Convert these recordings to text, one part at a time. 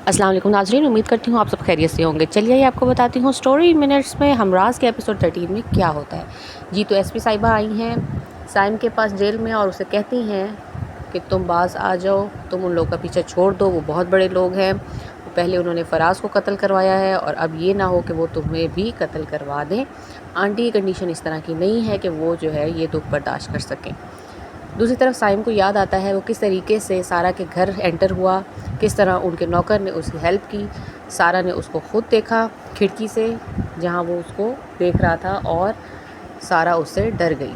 अस्सलाम वालेकुम नाज़रीन, उम्मीद करती हूँ आप सब खैरियत से होंगे। चलिए आप को बताती हूँ स्टोरी मिनट्स में हमराज़ के एपिसोड 13 में क्या होता है। जी तो एसपी साहिबा आई हैं साइम के पास जेल में और उसे कहती हैं कि तुम बाज़ आ जाओ, तुम उन लोगों का पीछा छोड़ दो, वो बहुत बड़े लोग हैं। पहले उन्होंने फराज को कत्ल करवाया है और अब ये ना हो कि वो तुम्हें भी कत्ल करवा दें। आंटी की कंडीशन इस तरह की नहीं है कि वो जो है ये दुख बर्दाश्त कर सकें। दूसरी तरफ साइम को याद आता है वो किस तरीके से सारा के घर एंटर हुआ, किस तरह उनके नौकर ने उसकी हेल्प की। सारा ने उसको ख़ुद देखा खिड़की से जहाँ वो उसको देख रहा था और सारा उससे डर गई।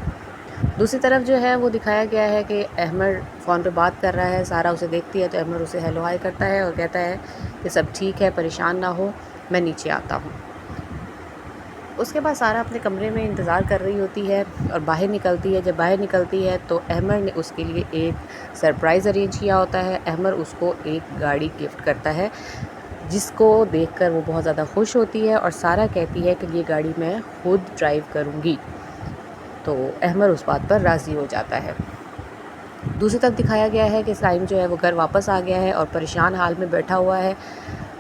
दूसरी तरफ जो है वो दिखाया गया है कि अहमद फ़ोन पे बात कर रहा है। सारा उसे देखती है तो अहमद उसे हेलो हाय करता है और कहता है कि सब ठीक है, परेशान ना हो, मैं नीचे आता हूँ। उसके बाद सारा अपने कमरे में इंतज़ार कर रही होती है और बाहर निकलती है। जब बाहर निकलती है तो अहमद ने उसके लिए एक सरप्राइज़ अरेंज किया होता है। अहमद उसको एक गाड़ी गिफ्ट करता है जिसको देखकर वो बहुत ज़्यादा खुश होती है और सारा कहती है कि ये गाड़ी मैं खुद ड्राइव करूँगी। तो अहमद उस बात पर राज़ी हो जाता है। दूसरी तरफ दिखाया गया है कि साइम जो है वो घर वापस आ गया है और परेशान हाल में बैठा हुआ है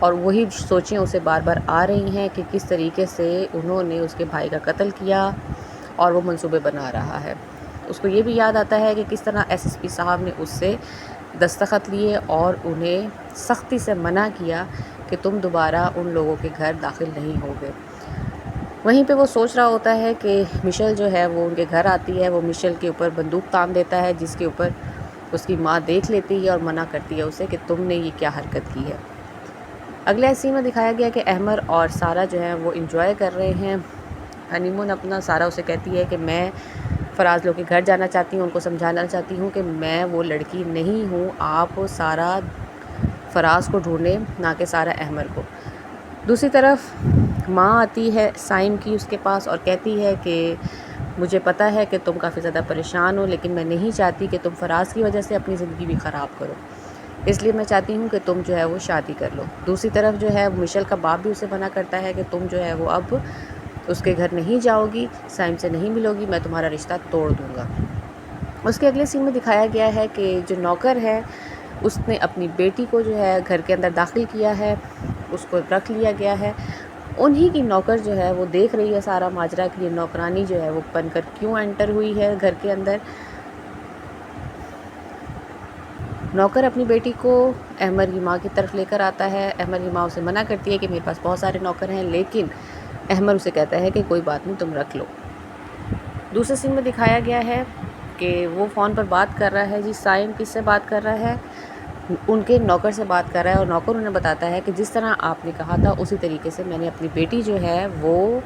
और वही सोचें उसे बार बार आ रही हैं कि किस तरीके से उन्होंने उसके भाई का कत्ल किया और वो मंसूबे बना रहा है। उसको ये भी याद आता है कि किस तरह एसएसपी साहब ने उससे दस्तखत लिए और उन्हें सख्ती से मना किया कि तुम दोबारा उन लोगों के घर दाखिल नहीं होगे। वहीं पे वो सोच रहा होता है कि मिशेल जो है वो उनके घर आती है। वो मिशेल के ऊपर बंदूक तान देता है जिसके ऊपर उसकी माँ देख लेती है और मना करती है उसे कि तुमने ये क्या हरकत की है। अगले सीन में दिखाया गया कि अहमद और सारा जो है वो इंजॉय कर रहे हैं हनीमून अपना। सारा उसे कहती है कि मैं फराज लोग के घर जाना चाहती हूँ, उनको समझाना चाहती हूँ कि मैं वो लड़की नहीं हूँ, आप सारा फराज को ढूंढे ना कि सारा अहमद को। दूसरी तरफ माँ आती है साइम की उसके पास और कहती है कि मुझे पता है कि तुम काफ़ी ज़्यादा परेशान हो, लेकिन मैं नहीं चाहती कि तुम फराज की वजह से अपनी ज़िंदगी भी ख़राब करो, इसलिए मैं चाहती हूँ कि तुम जो है वो शादी कर लो। दूसरी तरफ जो है मिशेल का बाप भी उसे मना करता है कि तुम जो है वो अब उसके घर नहीं जाओगी, साइम से नहीं मिलोगी, मैं तुम्हारा रिश्ता तोड़ दूँगा। उसके अगले सीन में दिखाया गया है कि जो नौकर है उसने अपनी बेटी को जो है घर के अंदर दाखिल किया है, उसको रख लिया गया है। उन्हीं की नौकर जो है वो देख रही है सारा माजरा कि ये नौकरानी जो है वो बनकर क्यों एंटर हुई है घर के अंदर। नौकर अपनी बेटी को अहमद की माँ की तरफ लेकर आता है। अहमद की माँ उसे मना करती है कि मेरे पास बहुत सारे नौकर हैं, लेकिन अहमद उसे कहता है कि कोई बात नहीं, तुम रख लो। दूसरे सीन में दिखाया गया है कि वो फ़ोन पर बात कर रहा है। जी साइम किससे बात कर रहा है? उनके नौकर से बात कर रहा है और नौकर उन्हें बताता है कि जिस तरह आपने कहा था उसी तरीके से मैंने अपनी बेटी जो है वो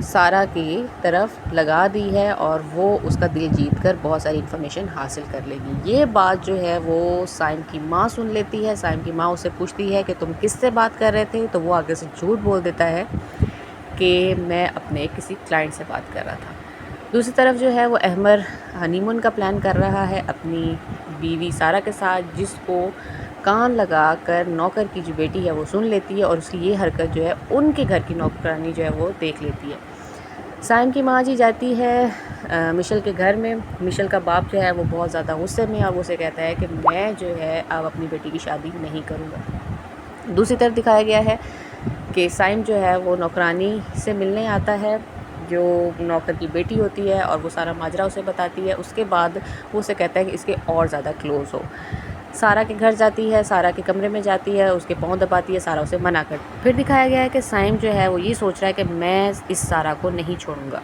सारा की तरफ लगा दी है और वो उसका दिल जीत कर बहुत सारी इन्फॉर्मेशन हासिल कर लेगी। ये बात जो है वो साइम की माँ सुन लेती है। साइम की माँ उससे पूछती है कि तुम किससे बात कर रहे थे? तो वो आगे से झूठ बोल देता है कि मैं अपने किसी क्लाइंट से बात कर रहा था। दूसरी तरफ जो है वो अहमद हनीमून का प्लान कर रहा है अपनी बीवी सारा के साथ, जिसको कान लगा कर नौकर की जो बेटी है वो सुन लेती है और उसकी ये हरकत जो है उनके घर की नौकरानी जो है वो देख लेती है। साइम की माँ जी जाती है मिशेल के घर में। मिशेल का बाप जो है वो बहुत ज़्यादा गुस्से में अब उसे कहता है कि मैं जो है अब अपनी बेटी की शादी नहीं करूँगा। दूसरी तरफ दिखाया गया है कि साइम जो है वो नौकरानी से मिलने आता है जो नौकर की बेटी होती है और वो सारा माजरा उसे बताती है। उसके बाद वो उसे कहता है कि इसके और ज़्यादा क्लोज़ हो। सारा के घर जाती है, सारा के कमरे में जाती है, उसके पाँव दबाती है, सारा उसे मना कर। फिर दिखाया गया है कि साइम जो है वो ये सोच रहा है कि मैं इस सारा को नहीं छोड़ूंगा।